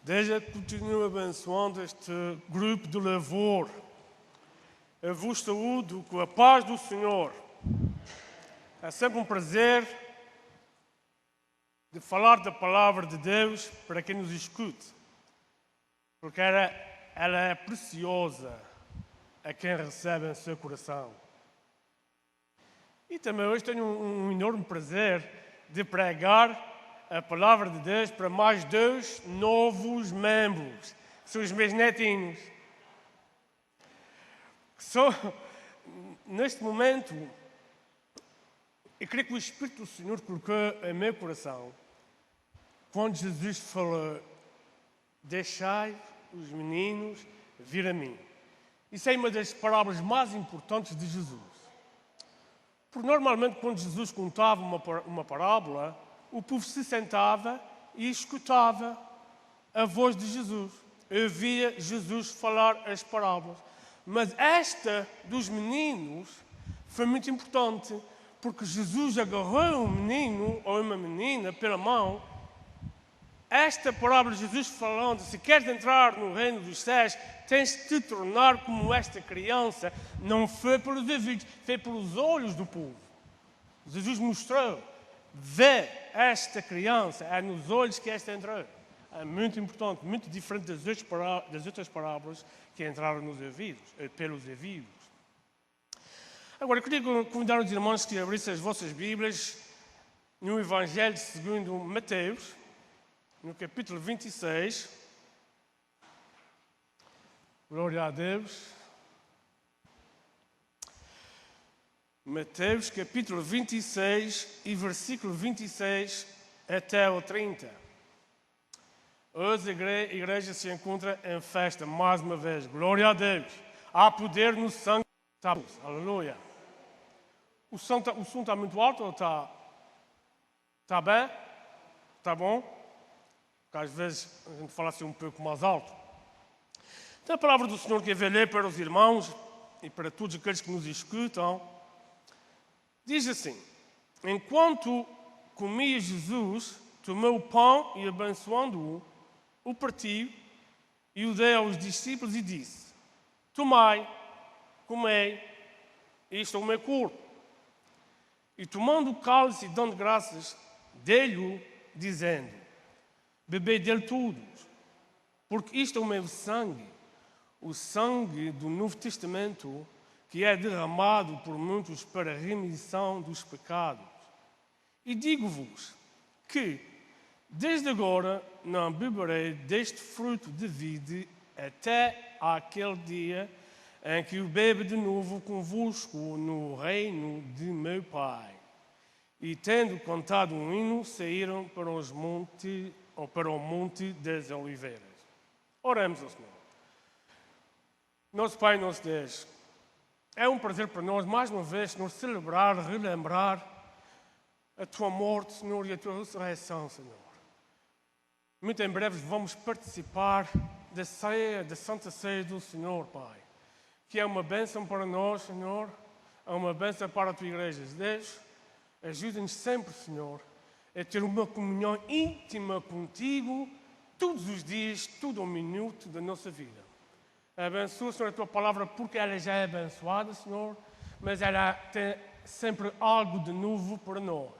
Desde que continuo abençoando este grupo de louvor. Eu vos saúdo com a paz do Senhor. É sempre um prazer de falar da palavra de Deus para quem nos escute, porque ela é preciosa a quem recebe em seu coração. E também hoje tenho um enorme prazer de pregar a palavra de Deus para mais 2 novos membros, que são os meus netinhos. Neste momento, eu creio que o Espírito do Senhor colocou em meu coração, quando Jesus falou, deixai os meninos vir a mim. Isso é uma das parábolas mais importantes de Jesus. Porque normalmente quando Jesus contava uma parábola, o povo se sentava e escutava a voz de Jesus. Ouvia Jesus falar as parábolas. Mas esta dos meninos foi muito importante, porque Jesus agarrou um menino ou uma menina pela mão. Esta parábola de Jesus falando, se queres entrar no reino dos céus, tens de te tornar como esta criança. Não foi pelos ouvidos, foi pelos olhos do povo. Jesus mostrou, vê esta criança, é nos olhos que esta entrou. É muito importante, muito diferente das outras parábolas que entraram nos ouvidos, pelos ouvidos. Agora, eu queria convidar os irmãos que abrissem as vossas Bíblias no Evangelho segundo Mateus, no capítulo 26. Glória a Deus. Mateus, capítulo 26 e versículo 26 até o 30. Hoje a igreja se encontra em festa, mais uma vez. Glória a Deus. Há poder no sangue de Jesus. Aleluia. O som está muito alto ou está bem? Está bom? Porque às vezes a gente fala assim um pouco mais alto. Então a palavra do Senhor que eu vou ler para os irmãos e para todos aqueles que nos escutam, diz assim: enquanto comia Jesus, tomou o pão e abençoando-o, o partiu e o deu aos discípulos e disse: tomai, comei, isto é o meu corpo. E tomando o cálice e dando graças, dei-lhe, dizendo: bebei dele todos, porque isto é o meu sangue, o sangue do Novo Testamento, que é derramado por muitos para a remissão dos pecados. E digo-vos que, desde agora, não beberei deste fruto de vide até àquele dia em que o bebo de novo convosco no reino de meu Pai. E, tendo cantado um hino, saíram para o monte das Oliveiras. Oremos ao Senhor. Nosso Pai, nosso Deus, é um prazer para nós, mais uma vez, Senhor, celebrar, relembrar a Tua morte, Senhor, e a Tua ressurreição, Senhor. Muito em breve vamos participar da ceia, da Santa Ceia do Senhor, Pai, que é uma bênção para nós, Senhor, é uma bênção para a Tua Igreja. Deus, ajuda-nos sempre, Senhor, a ter uma comunhão íntima contigo, todos os dias, todo o minuto da nossa vida. Abençoa, Senhor, a Tua palavra, porque ela já é abençoada, Senhor, mas ela tem sempre algo de novo para nós.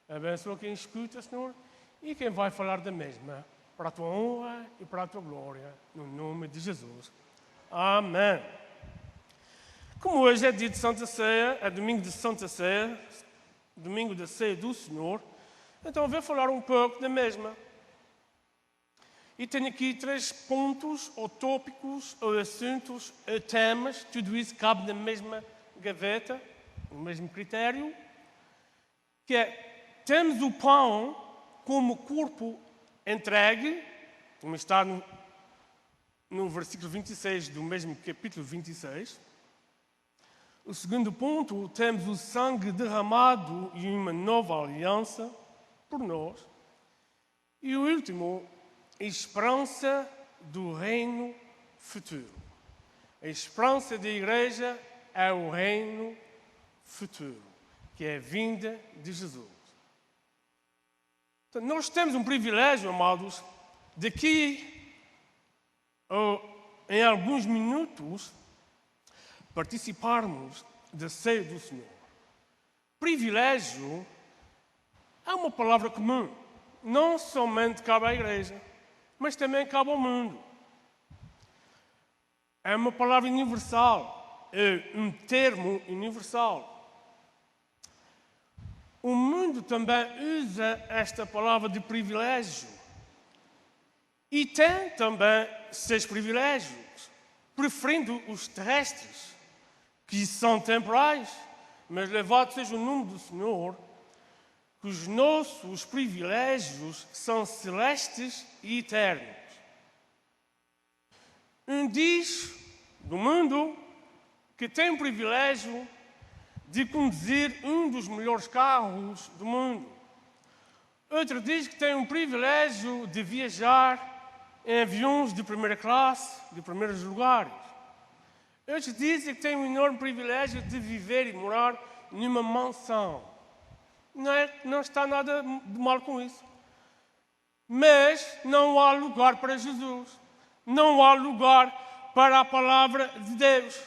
Abençoa quem escuta, Senhor, e quem vai falar da mesma, para a Tua honra e para a Tua glória, no nome de Jesus. Amém. Como hoje é dia de Santa Ceia, é domingo de Santa Ceia, domingo da Ceia do Senhor, então eu vou falar um pouco da mesma. E tenho aqui 3 pontos, ou tópicos, ou assuntos, ou temas, tudo isso cabe na mesma gaveta, no mesmo critério, que é, temos o pão como corpo entregue, como está no versículo 26 do mesmo capítulo 26. O segundo ponto, temos o sangue derramado e uma nova aliança por nós. E o último, a esperança do reino futuro. A esperança da igreja é o reino futuro, que é a vinda de Jesus. Então, nós temos um privilégio, amados, daqui em alguns minutos, participarmos da ceia do Senhor. Privilégio é uma palavra comum. Não somente cabe à igreja, mas também cabe ao mundo. É uma palavra universal, é um termo universal. O mundo também usa esta palavra de privilégio. E tem também seus privilégios, preferindo os terrestres, que são temporais, mas louvado seja o nome do Senhor, que os nossos privilégios são celestes e eternos. Um diz do mundo que tem o privilégio de conduzir um dos melhores carros do mundo. Outro diz que tem o privilégio de viajar em aviões de primeira classe, de primeiros lugares. Outros dizem que tem um enorme privilégio de viver e morar numa mansão. Não está nada de mal com isso. Mas não há lugar para Jesus. Não há lugar para a palavra de Deus.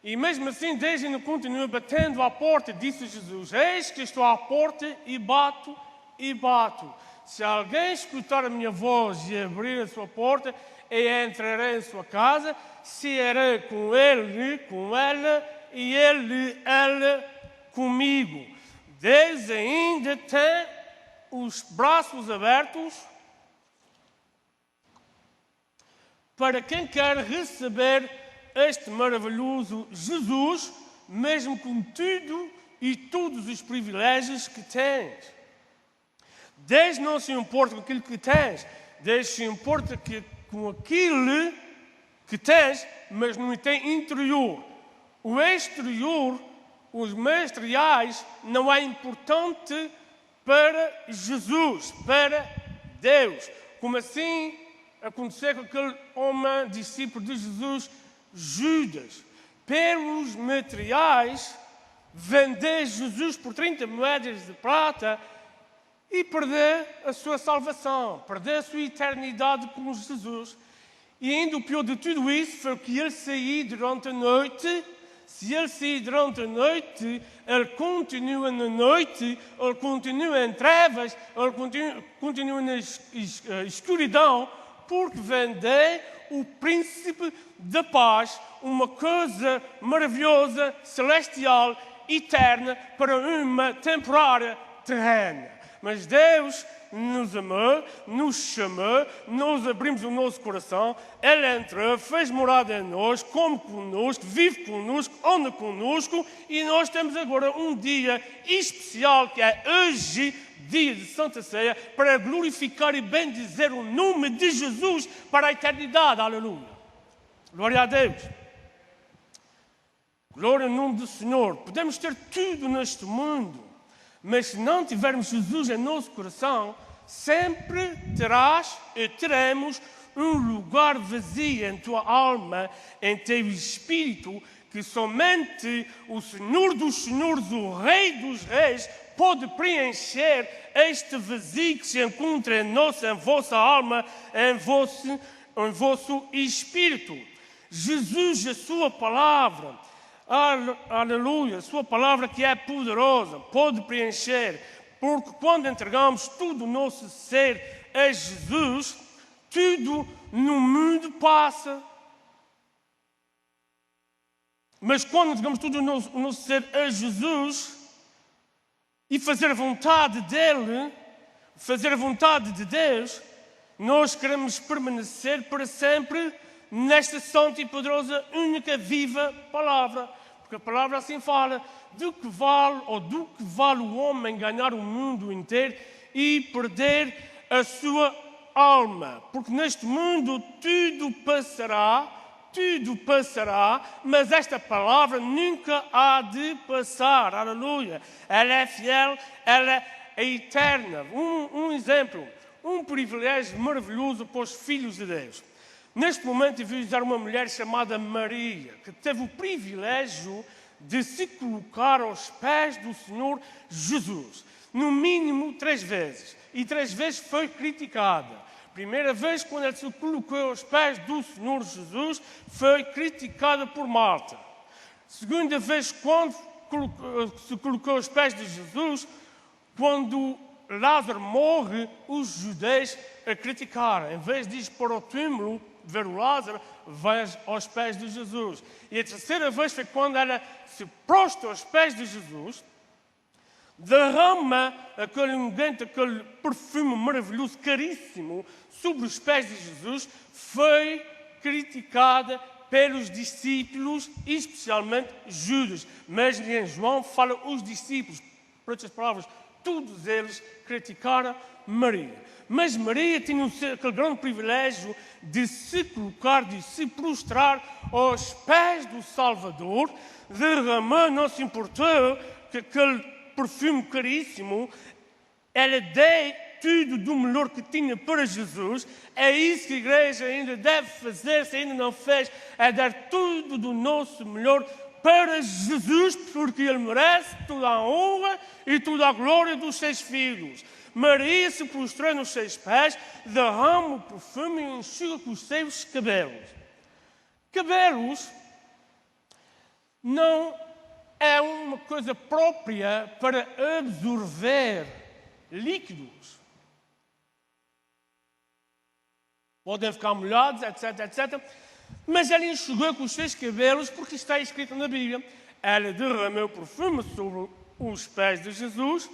E mesmo assim, Deus ainda continua batendo à porta, disse Jesus: eis que estou à porta e bato e bato. Se alguém escutar a minha voz e abrir a sua porta, eu entrarei em sua casa, cearei com ele, com ela, e ele, ela, comigo. Deus ainda tem os braços abertos para quem quer receber este maravilhoso Jesus, mesmo com tudo e todos os privilégios que tens. Deus não se importa com aquilo que tens, Deus se importa com aquilo que tens, mas no teu interior. O exterior, os materiais, não é importante para Jesus, para Deus. Como assim aconteceu com aquele homem discípulo de Jesus, Judas. Pelos materiais, vender Jesus por 30 moedas de prata e perder a sua salvação, perder a sua eternidade com Jesus. E ainda o pior de tudo isso foi que ele saiu durante a noite. Se ele sair durante a noite, ele continua na noite, ele continua em trevas, ele continua na escuridão, porque vender o príncipe da paz, uma coisa maravilhosa, celestial, eterna, para uma temporária terrena. Mas Deus nos amou, nos chamou, nós abrimos o nosso coração, Ele entrou, fez morada em nós, come conosco, vive conosco, anda conosco, e nós temos agora um dia especial, que é hoje, dia de Santa Ceia, para glorificar e bendizer o nome de Jesus para a eternidade. Aleluia! Glória a Deus! Glória ao nome do Senhor. Podemos ter tudo neste mundo, mas se não tivermos Jesus em nosso coração, sempre teremos um lugar vazio em tua alma, em teu espírito, que somente o Senhor dos Senhores, o Rei dos Reis, pode preencher este vazio que se encontra em vossa alma, em vosso espírito. Jesus, a sua palavra, aleluia, a sua palavra que é poderosa, pode preencher, porque quando entregamos todo o nosso ser a Jesus, tudo no mundo passa. Mas quando entregamos todo o nosso ser a Jesus e fazer a vontade dEle, fazer a vontade de Deus, nós queremos permanecer para sempre nesta santa e poderosa, única, viva palavra. Porque a palavra assim fala: do que vale o homem ganhar o mundo inteiro e perder a sua alma? Porque neste mundo tudo passará, mas esta palavra nunca há de passar. Aleluia! Ela é fiel, ela é eterna. Um exemplo, um privilégio maravilhoso para os filhos de Deus. Neste momento, eu vou usar uma mulher chamada Maria, que teve o privilégio de se colocar aos pés do Senhor Jesus, no mínimo 3 vezes. E 3 vezes foi criticada. primeira vez, quando ele se colocou aos pés do Senhor Jesus, foi criticada por Marta. Segunda vez, quando se colocou aos pés de Jesus, quando Lázaro morre, os judeus a criticaram. Em vez de ir para o túmulo ver o Lázaro, vai aos pés de Jesus. E a terceira vez foi quando ela se prostra aos pés de Jesus, derrama aquele unguento, aquele perfume maravilhoso, caríssimo, sobre os pés de Jesus, foi criticada pelos discípulos, especialmente Judas. Mas em João fala os discípulos, por outras palavras, todos eles criticaram Maria. Mas Maria tinha aquele grande privilégio de se colocar, de se prostrar aos pés do Salvador, derramando, não se importou que aquele perfume caríssimo, ela deu tudo do melhor que tinha para Jesus. É isso que a igreja ainda deve fazer, se ainda não fez, é dar tudo do nosso melhor para Jesus, porque Ele merece toda a honra e toda a glória dos seus filhos. Maria se prostrou nos seus pés, derrama o perfume e enxuga com os seus cabelos. Cabelos não é uma coisa própria para absorver líquidos. Podem ficar molhados, etc, etc. Mas ela enxugou com os seus cabelos, porque está escrito na Bíblia. Ela derramou perfume sobre os pés de Jesus,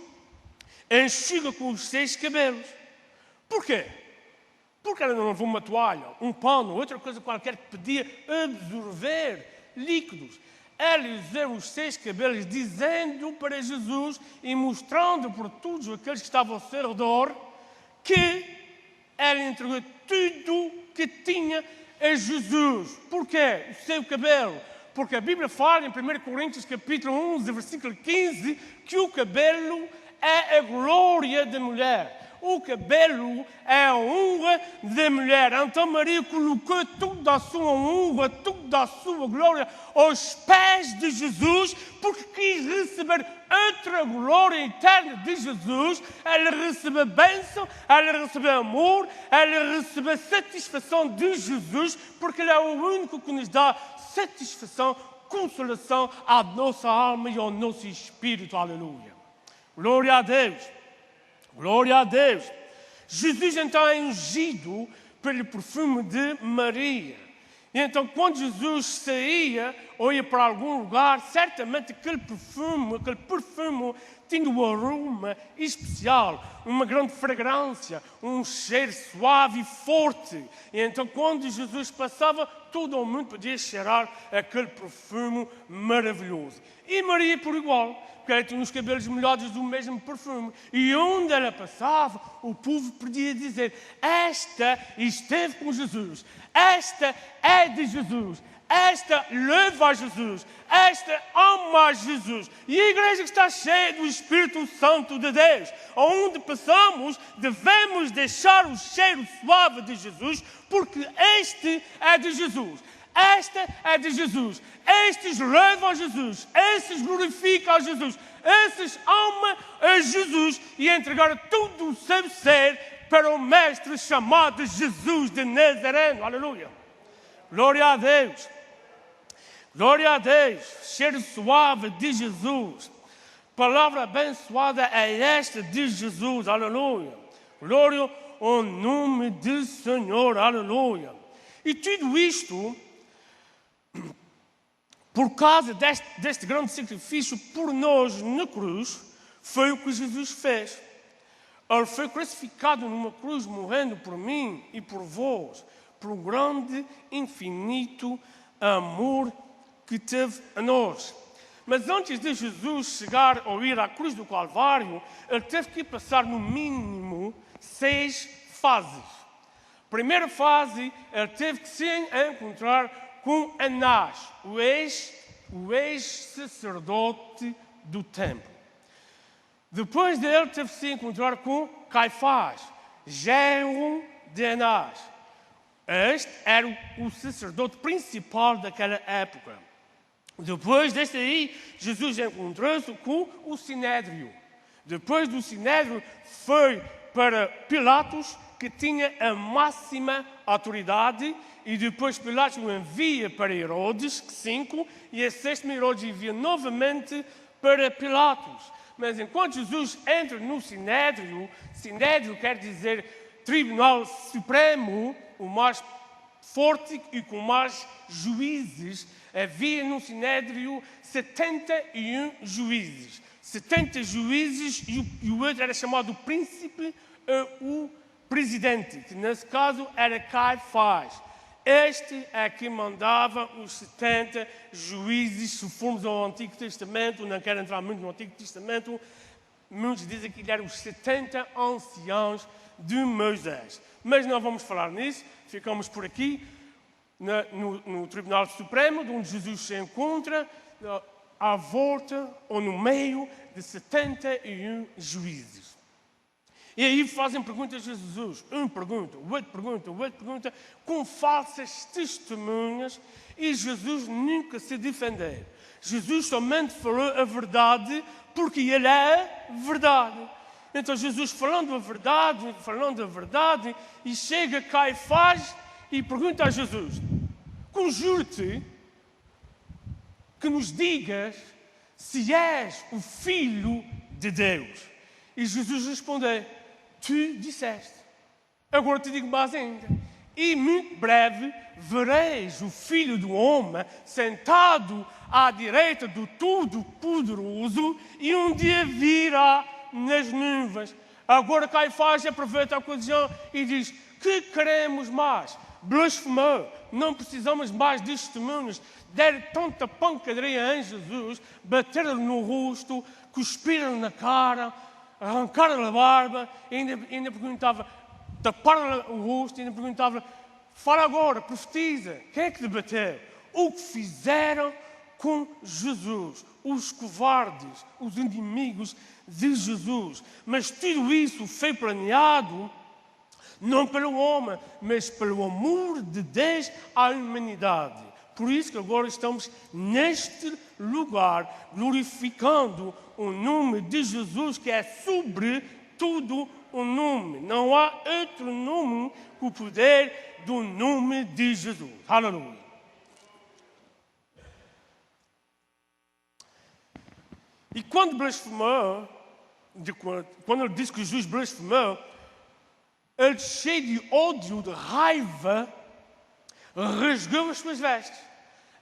enxuga com os seus cabelos. Porquê? Porque ela não levou uma toalha, um pano, outra coisa qualquer que podia absorver líquidos. Ela usou os seus cabelos, dizendo para Jesus e mostrando por todos aqueles que estavam ao seu redor que ela entregou tudo que tinha a Jesus. Porquê? O seu cabelo. Porque a Bíblia fala em 1 Coríntios capítulo 11, versículo 15, que o cabelo é a glória da mulher. O cabelo é a honra da mulher. Então Maria colocou toda a sua honra, toda a sua glória aos pés de Jesus, porque quis receber outra glória eterna de Jesus. Ela recebeu bênção, ela recebeu amor, ela recebeu satisfação de Jesus, porque Ele é o único que nos dá satisfação, consolação à nossa alma e ao nosso espírito. Aleluia. Glória a Deus. Glória a Deus. Jesus então é ungido pelo perfume de Maria. E então quando Jesus saía ou ia para algum lugar, certamente aquele perfume tinha um aroma especial, uma grande fragrância, um cheiro suave e forte. E então quando Jesus passava, todo o mundo podia cheirar aquele perfume maravilhoso. E Maria por igual, porque ela tinha os cabelos molhados do mesmo perfume. E onde ela passava, o povo podia dizer: esta esteve com Jesus, esta é de Jesus, esta leva a Jesus, esta ama a Jesus. E a igreja que está cheia do Espírito Santo de Deus, onde passamos, devemos deixar o cheiro suave de Jesus, porque este é de Jesus. Esta é de Jesus. Estes levam a Jesus. Estes glorificam a Jesus. Estes amam a Jesus e entregaram todo o seu ser para o Mestre chamado Jesus de Nazareno. Aleluia. Glória a Deus. Glória a Deus. Cheiro suave de Jesus. Palavra abençoada é esta de Jesus. Aleluia. Glória ao nome do Senhor. Aleluia. E tudo isto, por causa deste grande sacrifício por nós na cruz, foi o que Jesus fez. Ele foi crucificado numa cruz, morrendo por mim e por vós, por um grande, infinito amor que teve a nós. Mas antes de Jesus chegar ou ir à cruz do Calvário, ele teve que passar no mínimo 6 fases. Primeira fase, ele teve que se encontrar com Anás, o ex-sacerdote do templo. Depois dele, teve que se encontrar com Caifás, genro de Anás. Este era o sacerdote principal daquela época. Depois deste aí, Jesus encontrou-se com o Sinédrio. Depois do Sinédrio, foi para Pilatos que tinha a máxima autoridade, e depois Pilatos o envia para Herodes, 5, e a 6º Herodes envia novamente para Pilatos. Mas enquanto Jesus entra no Sinédrio, Sinédrio quer dizer Tribunal Supremo, o mais forte e com mais juízes, havia no Sinédrio 71 juízes. 70 juízes e o outro era chamado o príncipe ou o presidente, que nesse caso era Caifás. Este é que mandava os 70 juízes. Se formos ao Antigo Testamento, não quero entrar muito no Antigo Testamento, muitos dizem que ele eram os 70 anciãos de Moisés. Mas não vamos falar nisso, ficamos por aqui, no Tribunal Supremo, onde Jesus se encontra, à volta ou no meio de 71 juízes. E aí fazem perguntas a Jesus. Um pergunta, o outro pergunta, com falsas testemunhas, e Jesus nunca se defendeu. Jesus somente falou a verdade porque ele é verdade. Então Jesus falando a verdade, e chega Caifás e pergunta a Jesus: conjuro-te que nos digas se és o Filho de Deus. E Jesus respondeu: tu disseste. Agora te digo mais ainda. E muito breve vereis o Filho do Homem sentado à direita do Todo-Poderoso, e um dia virá nas nuvens. Agora Caifás aproveita a ocasião e diz: que queremos mais? Blasfemou. Não precisamos mais de testemunhos. Deram tanta pancadaria em Jesus, bateram-lhe no rosto, cuspiram-lhe na cara, arrancaram-lhe a barba, e ainda perguntava, taparam-lhe o rosto, e ainda perguntava: fala agora, profetiza, quem é que te bateu? O que fizeram com Jesus, os covardes, os inimigos de Jesus. Mas tudo isso foi planeado não pelo homem, mas pelo amor de Deus à humanidade. Por isso que agora estamos neste lugar, glorificando o nome de Jesus, que é sobre todo o nome. Não há outro nome com o poder do nome de Jesus. Aleluia. E quando blasfemou, quando ele disse que Jesus blasfemou, ele, cheio de ódio, de raiva, rasgou as suas vestes.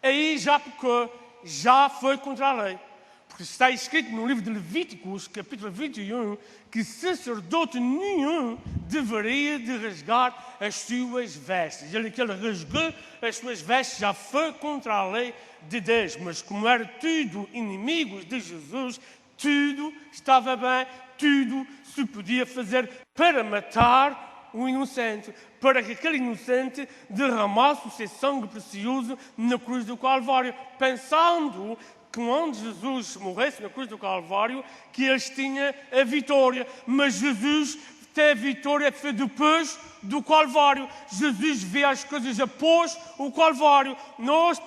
Aí já pecou, já foi contra a lei. Porque está escrito no livro de Levíticos, capítulo 21, que sacerdote nenhum deveria de rasgar as suas vestes. Ele que ele rasgou as suas vestes já foi contra a lei de Deus. Mas como era tudo inimigos de Jesus, tudo estava bem, tudo se podia fazer para matar o inocente, para que aquele inocente derramasse o seu sangue precioso na cruz do Calvário, pensando que quando Jesus morresse na cruz do Calvário, que eles tinham a vitória. Mas Jesus tem a vitória foi depois do Calvário. Jesus vê as coisas após o Calvário. Nós,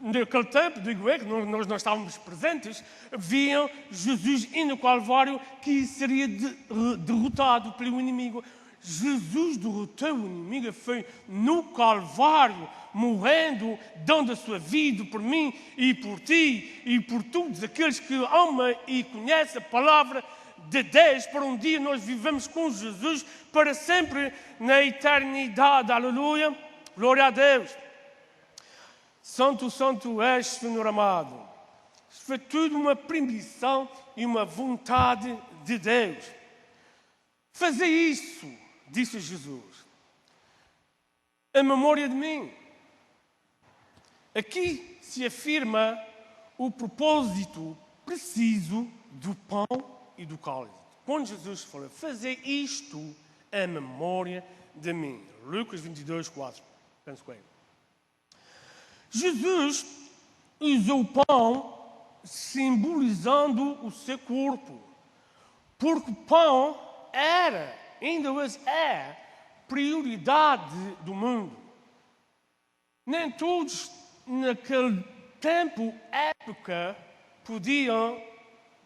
naquele tempo, digo eu, que nós não estávamos presentes, viam Jesus indo no Calvário, que seria derrotado pelo inimigo. Jesus derrotou o inimigo, foi no Calvário, morrendo, dando a sua vida por mim e por ti e por todos aqueles que amam e conhecem a palavra de Deus, para um dia nós vivemos com Jesus para sempre na eternidade. Aleluia, glória a Deus. Santo, santo és, Senhor amado. Isto foi tudo uma permissão e uma vontade de Deus. Fazer isso, disse Jesus, a memória de mim. Aqui se afirma o propósito preciso do pão e do cálice. Quando Jesus fala, fazer isto a memória de mim. Lucas 22, 4. Penso que é. Jesus usou o pão simbolizando o seu corpo. Porque o pão era, ainda hoje é, prioridade do mundo. Nem todos naquele tempo, época, podiam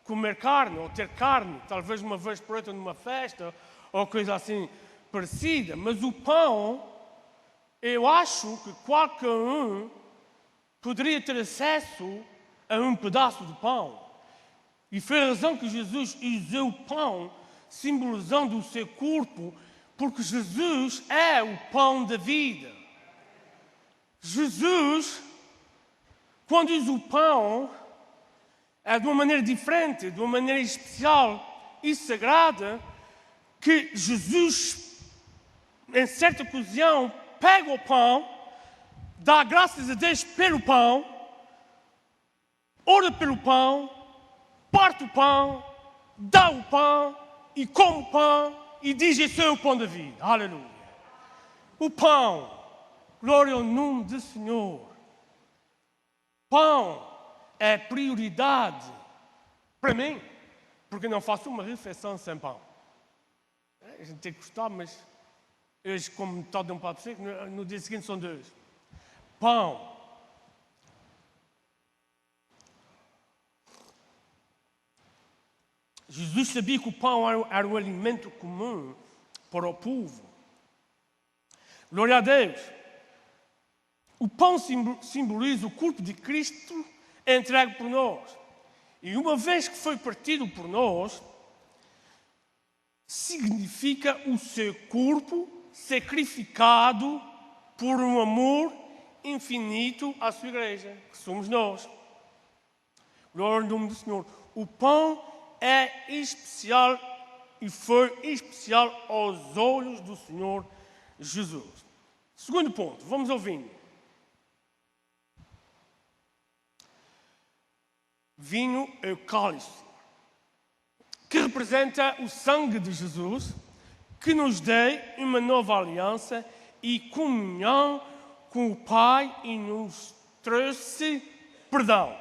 comer carne ou ter carne, talvez uma vez por outra numa festa ou coisa assim. parecida, mas o pão, eu acho que qualquer um poderia ter acesso a um pedaço de pão. E foi a razão que Jesus usou o pão, simbolizando o seu corpo, porque Jesus é o pão da vida. Jesus, quando usa o pão, é de uma maneira diferente, de uma maneira especial e sagrada, que Jesus, em certa ocasião, pega o pão, dá graças a Deus pelo pão, ora pelo pão, parte o pão, dá o pão e come o pão e diz: esse é o pão da vida. Aleluia. O pão, glória ao nome do Senhor. Pão é prioridade para mim, porque não faço uma refeição sem pão. A gente tem que gostar, mas hoje, como metade de um prato seco, no dia seguinte são 2. Pão. Jesus sabia que o pão era o alimento comum para o povo. Glória a Deus. O pão simboliza o corpo de Cristo entregue por nós. E uma vez que foi partido por nós, significa o seu corpo sacrificado por um amor infinito à sua igreja, que somos nós. Glória ao nome do Senhor. O pão é especial e foi especial aos olhos do Senhor Jesus. Segundo ponto, vamos ao vinho. Vinho é o cálice, que representa o sangue de Jesus, que nos dá uma nova aliança e comunhão com o Pai e nos trouxe perdão.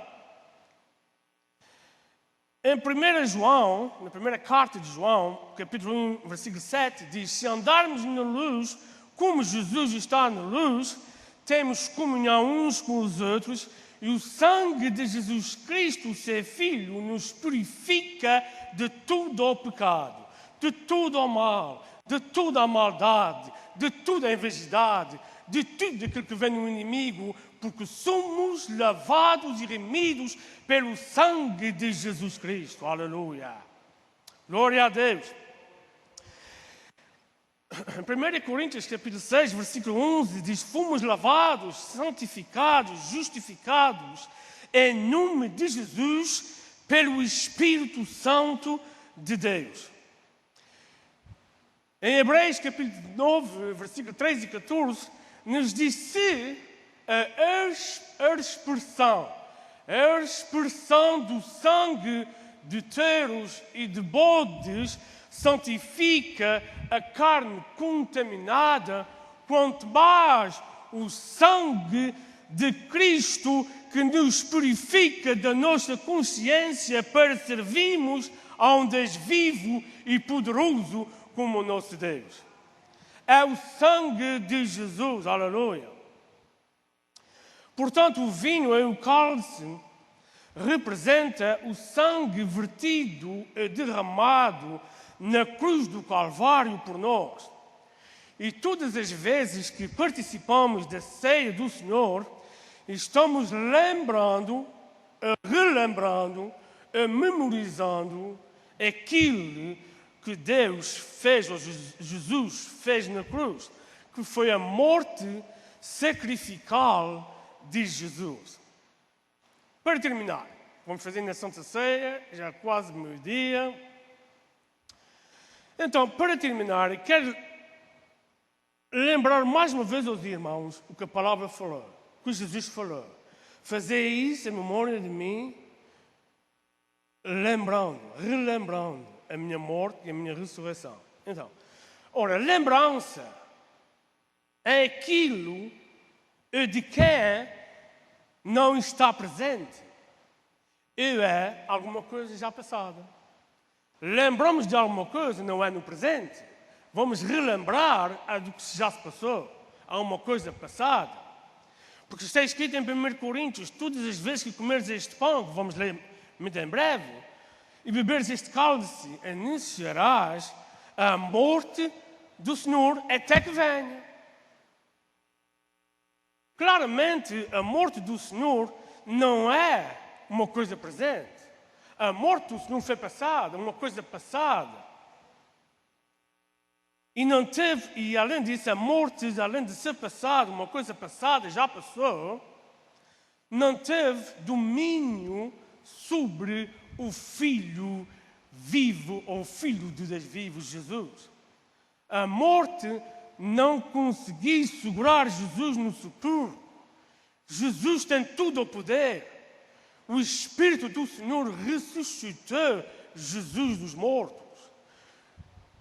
Em 1 João, na primeira carta de João, capítulo 1, versículo 7, diz: se andarmos na luz, como Jesus está na luz, temos comunhão uns com os outros, e o sangue de Jesus Cristo, o seu Filho, nos purifica de todo o pecado, de todo o mal, de toda a maldade, de toda a invejosidade, de tudo aquilo que vem do inimigo, porque somos lavados e remidos pelo sangue de Jesus Cristo. Aleluia. Glória a Deus. Em 1 Coríntios, capítulo 6, versículo 11, diz: fomos lavados, santificados, justificados em nome de Jesus pelo Espírito Santo de Deus. Em Hebreus, capítulo 9, versículo 13 e 14, nos diz: se a expressão do sangue de touros e de bodes santifica a carne contaminada, quanto mais o sangue de Cristo, que nos purifica da nossa consciência para servirmos a um Deus vivo e poderoso como o nosso Deus. É o sangue de Jesus, aleluia. Portanto, o vinho e o cálice representa o sangue vertido e derramado na cruz do Calvário por nós. E todas as vezes que participamos da ceia do Senhor, estamos relembrando, memorizando aquilo que Deus fez, ou Jesus fez na cruz, que foi a morte sacrificial de Jesus. Para terminar, vamos fazer na Santa Ceia, já quase meio-dia. Então, para terminar, quero lembrar mais uma vez aos irmãos o que a palavra falou, o que Jesus falou. Fazer isso em memória de mim, relembrando a minha morte e a minha ressurreição. Então, ora, lembrança é aquilo de quem não está presente. É alguma coisa já passada. Lembramos de alguma coisa, não é no presente. Vamos relembrar do que já se passou. Há uma coisa passada. Porque está escrito em 1 Coríntios: todas as vezes que comeres este pão, que vamos ler muito em breve, e beberes este cálice, anunciarás a morte do Senhor até que venha. Claramente, a morte do Senhor não é uma coisa presente. A morte do Senhor foi passada, uma coisa passada. E além disso, a morte, além de ser passada, uma coisa passada, já passou, não teve domínio sobre o Filho vivo, ou Filho de Deus vivo, Jesus. A morte não conseguiu segurar Jesus no sepulcro. Jesus tem todo o poder. O Espírito do Senhor ressuscitou Jesus dos mortos.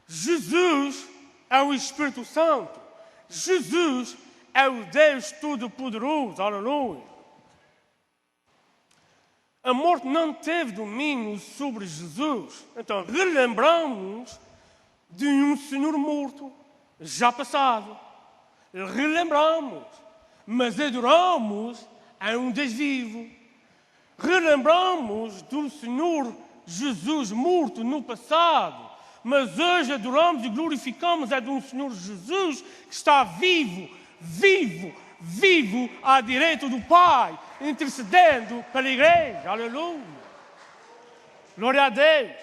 Jesus é o Espírito Santo. Jesus é o Deus Todo-Poderoso. Aleluia. A morte não teve domínio sobre Jesus. Então, relembramos de um Senhor morto, já passado. Relembramos, mas adoramos a um Deus vivo. Relembramos do Senhor Jesus morto no passado, mas hoje adoramos e glorificamos a de um Senhor Jesus que está vivo, vivo, vivo à direita do Pai, intercedendo pela igreja. Aleluia. Glória a Deus.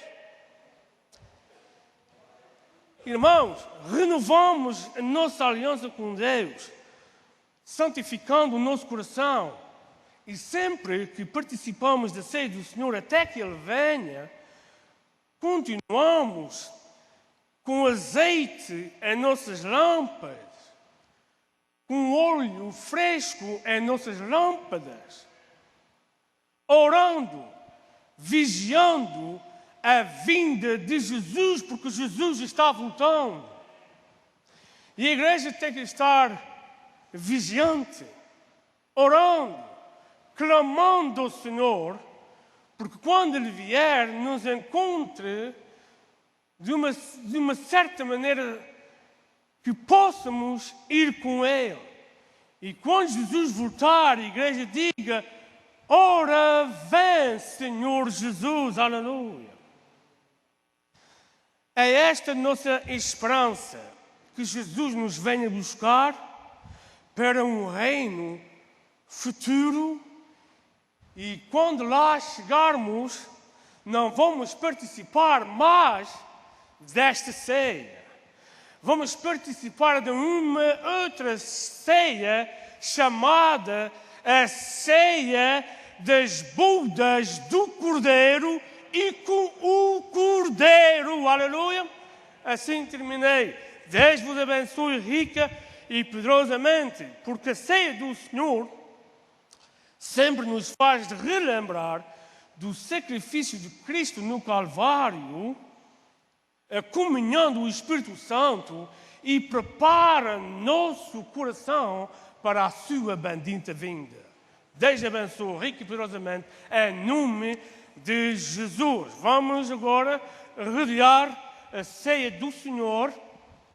Irmãos, renovamos a nossa aliança com Deus, santificando o nosso coração. E sempre que participamos da ceia do Senhor até que Ele venha, continuamos com azeite em nossas lâmpadas, com óleo fresco em nossas lâmpadas, orando, vigiando a vinda de Jesus, porque Jesus está voltando. E a igreja tem que estar vigiante, orando, clamando ao Senhor, porque quando Ele vier, nos encontre de uma certa maneira que possamos ir com Ele. E quando Jesus voltar, a igreja diga: ora, vem, Senhor Jesus, aleluia. É esta nossa esperança, que Jesus nos venha buscar para um reino futuro, e quando lá chegarmos, não vamos participar mais desta ceia. Vamos participar de uma outra ceia chamada a ceia das bodas do Cordeiro e com o Cordeiro. Aleluia! Assim terminei. Deus vos abençoe rica e poderosamente, porque a ceia do Senhor sempre nos faz relembrar do sacrifício de Cristo no Calvário, a comunhão do Espírito Santo, e prepara nosso coração para a sua bendita vinda. Deus abençoe rico e poderosamente, em nome de Jesus. Vamos agora rodear a ceia do Senhor.